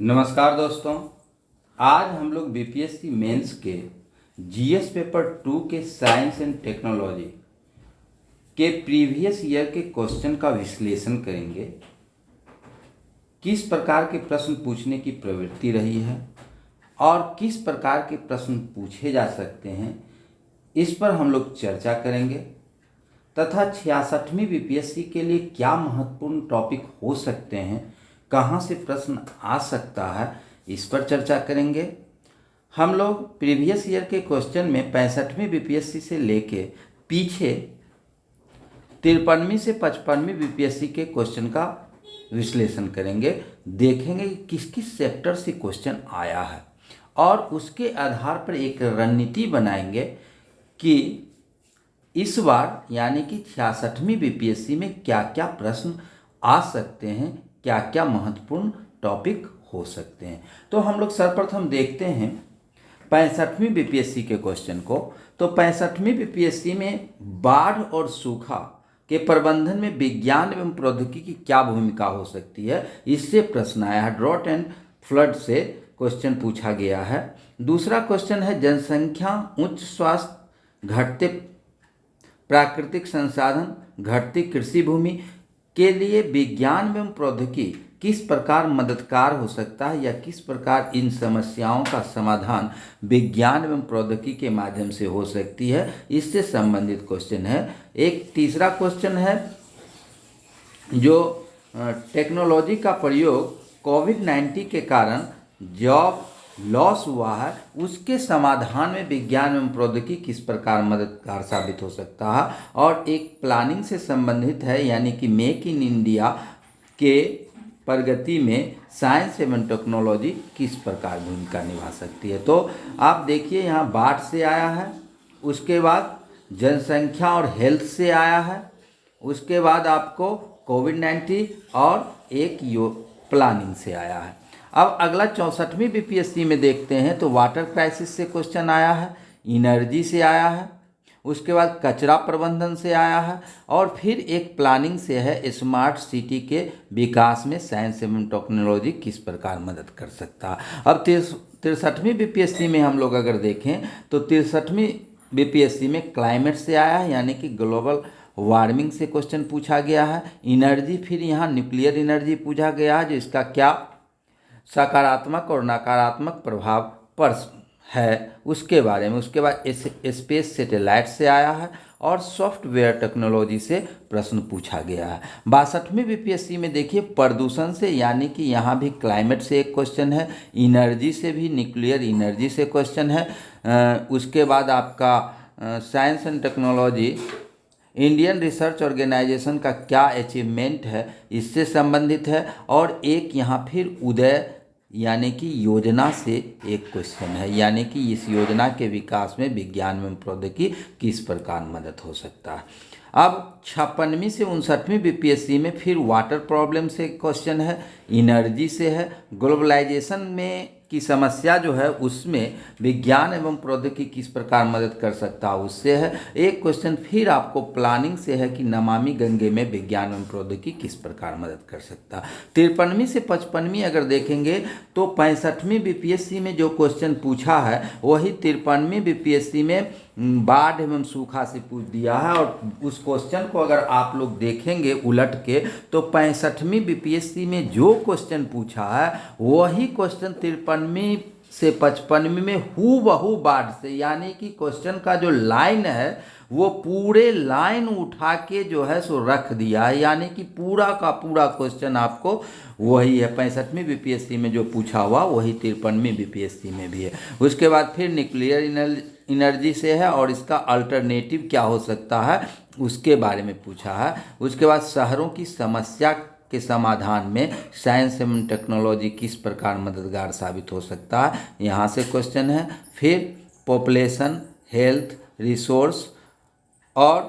नमस्कार दोस्तों। आज हम लोग बीपीएससी मेंस के जीएस पेपर 2 के साइंस एंड टेक्नोलॉजी के प्रीवियस ईयर के क्वेश्चन का विश्लेषण करेंगे। किस प्रकार के प्रश्न पूछने की प्रवृत्ति रही है और किस प्रकार के प्रश्न पूछे जा सकते हैं, इस पर हम लोग चर्चा करेंगे तथा 66वीं बीपीएससी के लिए क्या महत्वपूर्ण टॉपिक हो सकते हैं, कहाँ से प्रश्न आ सकता है, इस पर चर्चा करेंगे। हम लोग प्रीवियस ईयर के क्वेश्चन में 65वीं बीपीएससी से लेके पीछे 53वीं से 55वीं बीपीएससी के क्वेश्चन का विश्लेषण करेंगे। देखेंगे कि किस किस सेक्टर से क्वेश्चन आया है और उसके आधार पर एक रणनीति बनाएंगे कि इस बार यानी कि 66वीं बीपीएससी में क्या क्या प्रश्न आ सकते हैं, क्या क्या महत्वपूर्ण टॉपिक हो सकते हैं। तो हम लोग सर्वप्रथम देखते हैं 65वीं बीपीएससी के क्वेश्चन को। तो 65वीं बीपीएससी में बाढ़ और सूखा के प्रबंधन में विज्ञान एवं प्रौद्योगिकी की क्या भूमिका हो सकती है, इससे प्रश्न आया है। ड्रॉट एंड फ्लड से क्वेश्चन पूछा गया है। दूसरा क्वेश्चन है जनसंख्या, उच्च स्वास्थ्य, घटते प्राकृतिक संसाधन, घटती कृषि भूमि के लिए विज्ञान एवं प्रौद्योगिकी किस प्रकार मददगार हो सकता है या किस प्रकार इन समस्याओं का समाधान विज्ञान एवं प्रौद्योगिकी के माध्यम से हो सकती है, इससे संबंधित क्वेश्चन है। एक तीसरा क्वेश्चन है जो टेक्नोलॉजी का प्रयोग कोविड-19 के कारण जॉब लॉस हुआ है, उसके समाधान में विज्ञान एवं प्रौद्योगिकी किस प्रकार मददगार साबित हो सकता है। और एक प्लानिंग से संबंधित है यानी कि मेक इन इंडिया के प्रगति में साइंस एवं टेक्नोलॉजी किस प्रकार भूमिका निभा सकती है। तो आप देखिए यहाँ बाढ़ से आया है, उसके बाद जनसंख्या और हेल्थ से आया है, उसके बाद आपको कोविड-19 और एक प्लानिंग से आया है। अब अगला 64वीं बीपीएससी में देखते हैं तो वाटर क्राइसिस से क्वेश्चन आया है, एनर्जी से आया है, उसके बाद कचरा प्रबंधन से आया है और फिर एक प्लानिंग से है स्मार्ट सिटी के विकास में साइंस एवं टेक्नोलॉजी किस प्रकार मदद कर सकता है। अब 63वीं बीपीएससी में हम लोग अगर देखें तो 63वीं बीपीएससी में क्लाइमेट से आया है यानी कि ग्लोबल वार्मिंग से क्वेश्चन पूछा गया है। एनर्जी, फिर यहाँ न्यूक्लियर एनर्जी पूछा गया है, जो इसका क्या सकारात्मक और नकारात्मक प्रभाव पर है उसके बारे में। उसके बाद स्पेस सैटेलाइट से आया है और सॉफ्टवेयर टेक्नोलॉजी से प्रश्न पूछा गया है। 62वीं बीपीएससी में देखिए प्रदूषण से यानी कि यहाँ भी क्लाइमेट से एक क्वेश्चन है, एनर्जी से भी न्यूक्लियर एनर्जी से क्वेश्चन है। उसके बाद आपका science and technology, Indian research organisation का क्या अचीवमेंट है, इससे संबंधित है। और एक यहाँ फिर उदय यानी कि योजना से एक क्वेश्चन है यानी कि इस योजना के विकास में विज्ञान एवं प्रौद्योगिकी किस प्रकार मदद हो सकता है। अब 56वीं से 59वीं बीपीएससी में फिर वाटर प्रॉब्लम से क्वेश्चन है, एनर्जी से है, ग्लोबलाइजेशन में की समस्या जो है उसमें विज्ञान एवं प्रौद्योगिकी किस प्रकार मदद कर सकता है, उससे है। एक क्वेश्चन फिर आपको प्लानिंग से है कि नमामि गंगे में विज्ञान एवं प्रौद्योगिकी किस प्रकार मदद कर सकता है। 53वीं से 55वीं अगर देखेंगे तो 65वीं बीपीएससी में जो क्वेश्चन पूछा है वही 53वीं बीपीएससी में बाढ़ एवं सूखा से पूछ दिया है। और उस क्वेश्चन को अगर आप लोग देखेंगे उलट के तो 65वीं बीपीएससी में जो क्वेश्चन पूछा है वही क्वेश्चन 53वीं से 55वीं में हूबहू बाढ़ से, यानी कि क्वेश्चन का जो लाइन है वो पूरे लाइन उठा के जो है सो रख दिया है, यानी कि पूरा का पूरा क्वेश्चन आपको वही है 65वीं बीपीएससी में जो पूछा हुआ वही 53वीं बीपीएससी में भी है। उसके बाद फिर न्यूक्लियर एनर्जी से है और इसका अल्टरनेटिव क्या हो सकता है उसके बारे में पूछा है। उसके बाद शहरों की समस्या के समाधान में साइंस एवं टेक्नोलॉजी किस प्रकार मददगार साबित हो सकता है, यहाँ से क्वेश्चन है। फिर पॉपुलेशन, हेल्थ, रिसोर्स और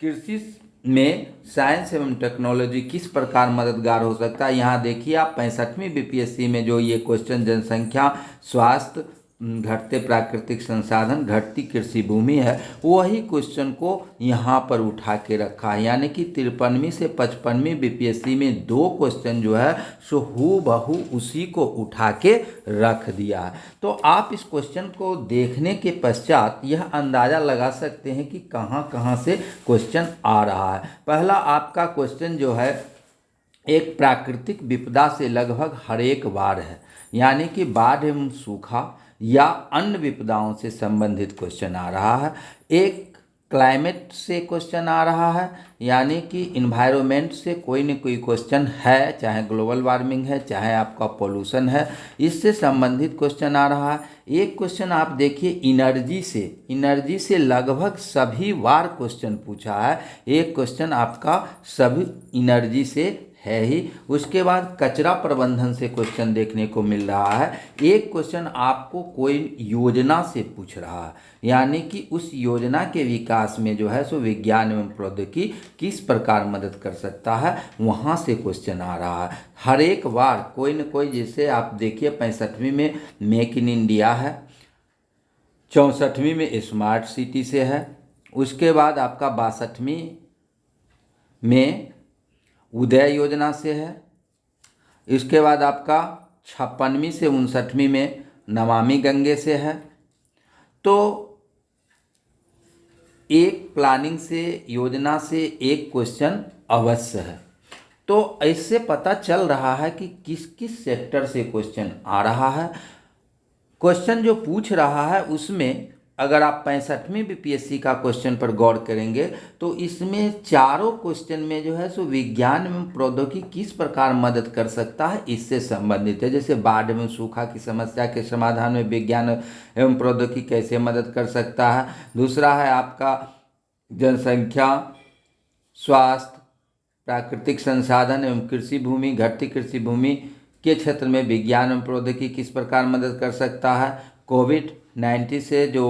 कृषि में साइंस एवं टेक्नोलॉजी किस प्रकार मददगार हो सकता है। यहाँ देखिए आप 65वीं बीपीएससी में जो ये क्वेश्चन जनसंख्या, स्वास्थ्य, घटते प्राकृतिक संसाधन, घटती कृषि भूमि है, वही क्वेश्चन को यहाँ पर उठा के रखा है। यानी कि 53वीं से 55वीं बीपीएससी में 2 क्वेश्चन जो है सो हूबहू उसी को उठा के रख दिया है। तो आप इस क्वेश्चन को देखने के पश्चात यह अंदाज़ा लगा सकते हैं कि कहाँ कहाँ से क्वेश्चन आ रहा है। पहला आपका क्वेश्चन जो है एक प्राकृतिक विपदा से लगभग हर एक बार है, यानी कि बाढ़ एवं सूखा या अन्य विपदाओं से संबंधित क्वेश्चन आ रहा है। एक क्लाइमेट से क्वेश्चन आ रहा है, यानी कि इन्वायरमेंट से कोई न कोई क्वेश्चन है, चाहे ग्लोबल वार्मिंग है, चाहे आपका पोल्यूशन है, इससे संबंधित क्वेश्चन आ रहा है। एक क्वेश्चन आप देखिए एनर्जी से लगभग सभी बार क्वेश्चन पूछा है। एक क्वेश्चन आपका सभी एनर्जी से है ही। उसके बाद कचरा प्रबंधन से क्वेश्चन देखने को मिल रहा है। एक क्वेश्चन आपको कोई योजना से पूछ रहा है, यानी कि उस योजना के विकास में जो है सो विज्ञान एवं प्रौद्योगिकी किस प्रकार मदद कर सकता है, वहाँ से क्वेश्चन आ रहा है। हर एक बार कोई न कोई, जैसे आप देखिए 65वीं में मेक इन इंडिया है, 64वीं में स्मार्ट सिटी से है, उसके बाद आपका 62वीं में उदय योजना से है, इसके बाद आपका 56वीं से 59वीं में नमामि गंगे से है। तो एक प्लानिंग से, योजना से एक क्वेश्चन अवश्य है। तो इससे पता चल रहा है कि किस किस सेक्टर से क्वेश्चन आ रहा है। क्वेश्चन जो पूछ रहा है उसमें अगर आप 65वीं बीपीएससी का क्वेश्चन पर गौर करेंगे तो इसमें चारों क्वेश्चन में जो है सो विज्ञान एवं प्रौद्योगिकी किस प्रकार मदद कर सकता है इससे संबंधित है। जैसे बाढ़ एवं सूखा की समस्या के समाधान में विज्ञान एवं प्रौद्योगिकी कैसे मदद कर सकता है। दूसरा है आपका जनसंख्या, स्वास्थ्य, प्राकृतिक संसाधन एवं कृषि भूमि, घटती कृषि भूमि के क्षेत्र में विज्ञान एवं प्रौद्योगिकी किस प्रकार मदद कर सकता है। कोविड-19 से जो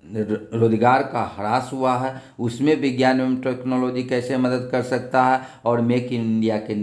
रोजगार का ह्रास हुआ है उसमें विज्ञान एवं टेक्नोलॉजी कैसे मदद कर सकता है, और मेक इन इंडिया के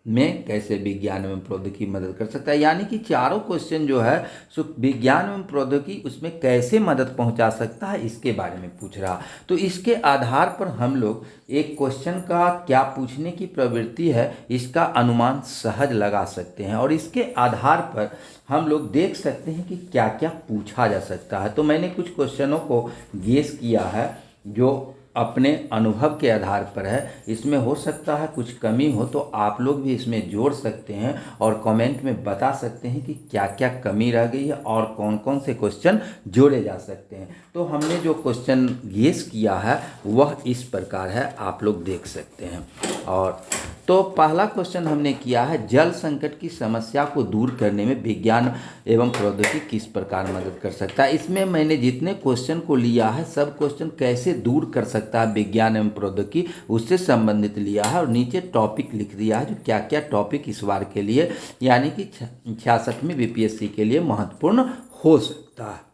में कैसे विज्ञान एवं प्रौद्योगिकी मदद कर सकता है। यानी कि चारों क्वेश्चन जो है सो विज्ञान एवं प्रौद्योगिकी उसमें कैसे मदद पहुंचा सकता है इसके बारे में पूछ रहा। तो इसके आधार पर हम लोग एक क्वेश्चन का क्या पूछने की प्रवृत्ति है इसका अनुमान सहज लगा सकते हैं, और इसके आधार पर हम लोग देख सकते हैं कि क्या क्या पूछा जा सकता है। तो मैंने कुछ क्वेश्चनों को गेस किया है जो अपने अनुभव के आधार पर है। इसमें हो सकता है कुछ कमी हो तो आप लोग भी इसमें जोड़ सकते हैं और कमेंट में बता सकते हैं कि क्या क्या कमी रह गई है और कौन कौन से क्वेश्चन जोड़े जा सकते हैं। तो हमने जो क्वेश्चन गेस किया है वह इस प्रकार है, आप लोग देख सकते हैं। और तो पहला क्वेश्चन हमने किया है जल संकट की समस्या को दूर करने में विज्ञान एवं प्रौद्योगिकी किस प्रकार मदद कर सकता है। इसमें मैंने जितने क्वेश्चन को लिया है सब क्वेश्चन कैसे दूर कर सकता है विज्ञान एवं प्रौद्योगिकी उससे संबंधित लिया है, और नीचे टॉपिक लिख दिया है जो क्या क्या टॉपिक इस बार के लिए यानी कि 66वीं बीपीएससी के लिए महत्वपूर्ण हो सकता है।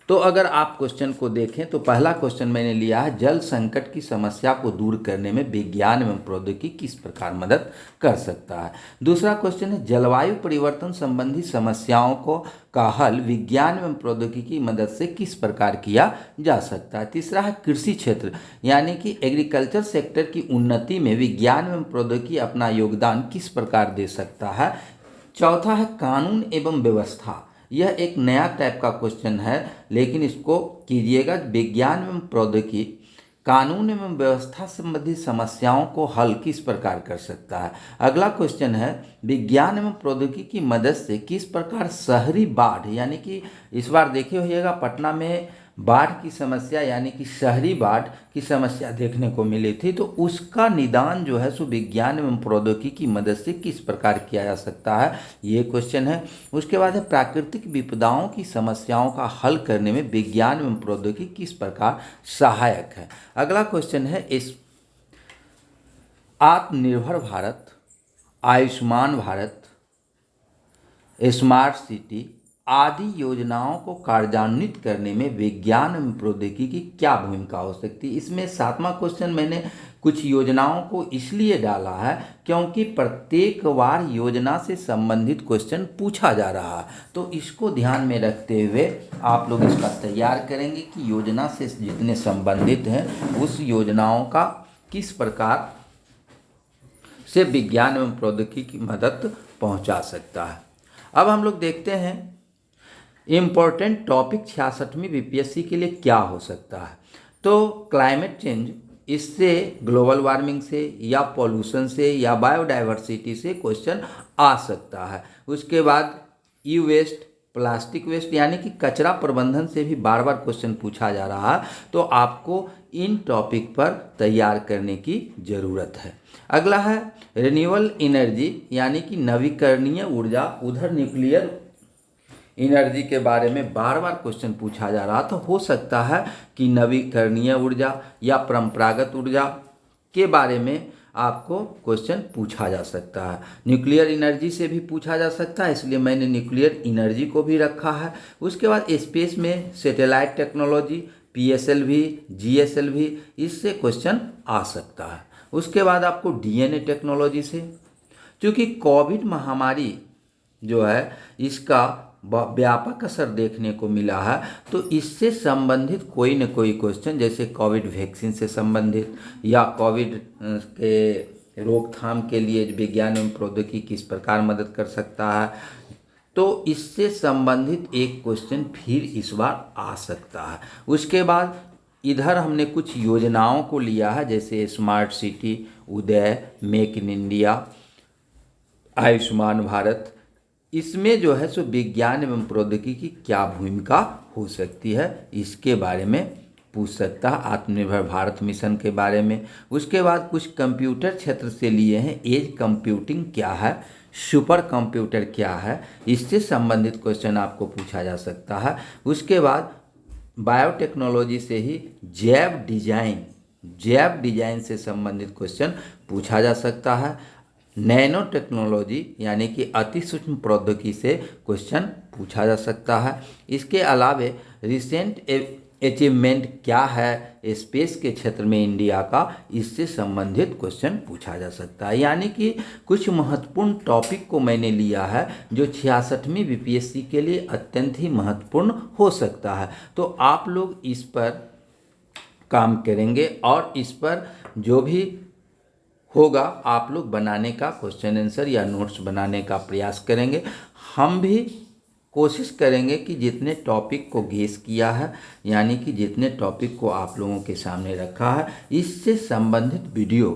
तो अगर आप क्वेश्चन को देखें तो पहला क्वेश्चन मैंने लिया है जल संकट की समस्या को दूर करने में विज्ञान एवं प्रौद्योगिकी किस प्रकार मदद कर सकता है। दूसरा क्वेश्चन है जलवायु परिवर्तन संबंधी समस्याओं को का हल विज्ञान एवं प्रौद्योगिकी की मदद से किस प्रकार किया जा सकता है। तीसरा है कृषि क्षेत्र यानी कि एग्रीकल्चर सेक्टर की उन्नति में विज्ञान एवं प्रौद्योगिकी अपना योगदान किस प्रकार दे सकता है। चौथा है कानून एवं व्यवस्था, यह एक नया टाइप का क्वेश्चन है लेकिन इसको कीजिएगा विज्ञान एवं प्रौद्योगिकी कानून एवं व्यवस्था संबंधी समस्याओं को हल किस प्रकार कर सकता है। अगला क्वेश्चन है विज्ञान एवं प्रौद्योगिकी की मदद से किस प्रकार शहरी बाढ़ यानी कि इस बार देखे होइएगा पटना में बाढ़ की समस्या यानी कि शहरी बाढ़ की समस्या देखने को मिली थी, तो उसका निदान जो है सो विज्ञान एवं प्रौद्योगिकी की मदद से किस प्रकार किया जा सकता है, ये क्वेश्चन है। उसके बाद है प्राकृतिक विपदाओं की समस्याओं का हल करने में विज्ञान एवं प्रौद्योगिकी किस प्रकार सहायक है। अगला क्वेश्चन है इस आत्मनिर्भर भारत, आयुष्मान भारत, स्मार्ट सिटी आदि योजनाओं को कार्यान्वित करने में विज्ञान एवं प्रौद्योगिकी की क्या भूमिका हो सकती है। इसमें 7वां क्वेश्चन मैंने कुछ योजनाओं को इसलिए डाला है क्योंकि प्रत्येक बार योजना से संबंधित क्वेश्चन पूछा जा रहा है। तो इसको ध्यान में रखते हुए आप लोग इसका तैयार करेंगे कि योजना से जितने संबंधित हैं उस योजनाओं का किस प्रकार से विज्ञान एवं प्रौद्योगिकी की मदद पहुंचा सकता है। अब हम लोग देखते हैं इम्पोर्टेंट टॉपिक 66वीं बीपीएससी के लिए क्या हो सकता है। तो क्लाइमेट चेंज, इससे ग्लोबल वार्मिंग से या पॉल्यूशन से या बायोडाइवर्सिटी से क्वेश्चन आ सकता है। उसके बाद ई वेस्ट, प्लास्टिक वेस्ट यानी कि कचरा प्रबंधन से भी बार बार क्वेश्चन पूछा जा रहा है। तो आपको इन टॉपिक पर तैयार करने की ज़रूरत है। अगला है रिन्यूएबल एनर्जी यानी कि नवीकरणीय ऊर्जा। उधर न्यूक्लियर एनर्जी के बारे में बार बार क्वेश्चन पूछा जा रहा, तो हो सकता है कि नवीकरणीय ऊर्जा या परंपरागत ऊर्जा के बारे में आपको क्वेश्चन पूछा जा सकता है। न्यूक्लियर एनर्जी से भी पूछा जा सकता है, इसलिए मैंने न्यूक्लियर एनर्जी को भी रखा है। उसके बाद स्पेस में सैटेलाइट टेक्नोलॉजी, PSLV, GSLV, इससे क्वेश्चन आ सकता है। उसके बाद आपको DNA टेक्नोलॉजी से, क्योंकि कोविड महामारी जो है इसका व्यापक असर देखने को मिला है, तो इससे संबंधित कोई न कोई क्वेश्चन, जैसे कोविड वैक्सीन से संबंधित या कोविड के रोकथाम के लिए विज्ञान एवं प्रौद्योगिकी किस प्रकार मदद कर सकता है, तो इससे संबंधित एक क्वेश्चन फिर इस बार आ सकता है। उसके बाद इधर हमने कुछ योजनाओं को लिया है, जैसे smart city, Uday, make in India, Ayushman Bharat. इसमें जो है सो विज्ञान एवं प्रौद्योगिकी की क्या भूमिका हो सकती है, इसके बारे में पूछ सकता है। आत्मनिर्भर भारत मिशन के बारे में। उसके बाद कुछ कंप्यूटर क्षेत्र से लिए हैं, एज कंप्यूटिंग क्या है, सुपर कंप्यूटर क्या है, इससे संबंधित क्वेश्चन आपको पूछा जा सकता है। उसके बाद बायोटेक्नोलॉजी से ही जैव डिजाइन से संबंधित क्वेश्चन पूछा जा सकता है। नैनो टेक्नोलॉजी यानी कि अति सूक्ष्म प्रौद्योगिकी से क्वेश्चन पूछा जा सकता है। इसके अलावे रिसेंट अचीवमेंट क्या है स्पेस के क्षेत्र में इंडिया का, इससे संबंधित क्वेश्चन पूछा जा सकता है। यानी कि कुछ महत्वपूर्ण टॉपिक को मैंने लिया है जो 66वीं बीपीएससी के लिए अत्यंत ही महत्वपूर्ण हो सकता है। तो आप लोग इस पर काम करेंगे और इस पर जो भी होगा आप लोग बनाने का क्वेश्चन आंसर या नोट्स बनाने का प्रयास करेंगे। हम भी कोशिश करेंगे कि जितने टॉपिक को गेस किया है, यानी कि जितने टॉपिक को आप लोगों के सामने रखा है, इससे संबंधित वीडियो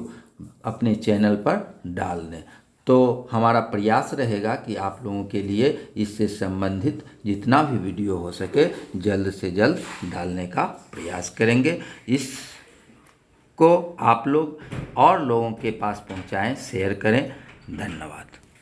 अपने चैनल पर डाल दें। तो हमारा प्रयास रहेगा कि आप लोगों के लिए इससे संबंधित जितना भी वीडियो हो सके जल्द से जल्द डालने का प्रयास करेंगे। इसको आप लोग और लोगों के पास पहुंचाएं, शेयर करें। धन्यवाद।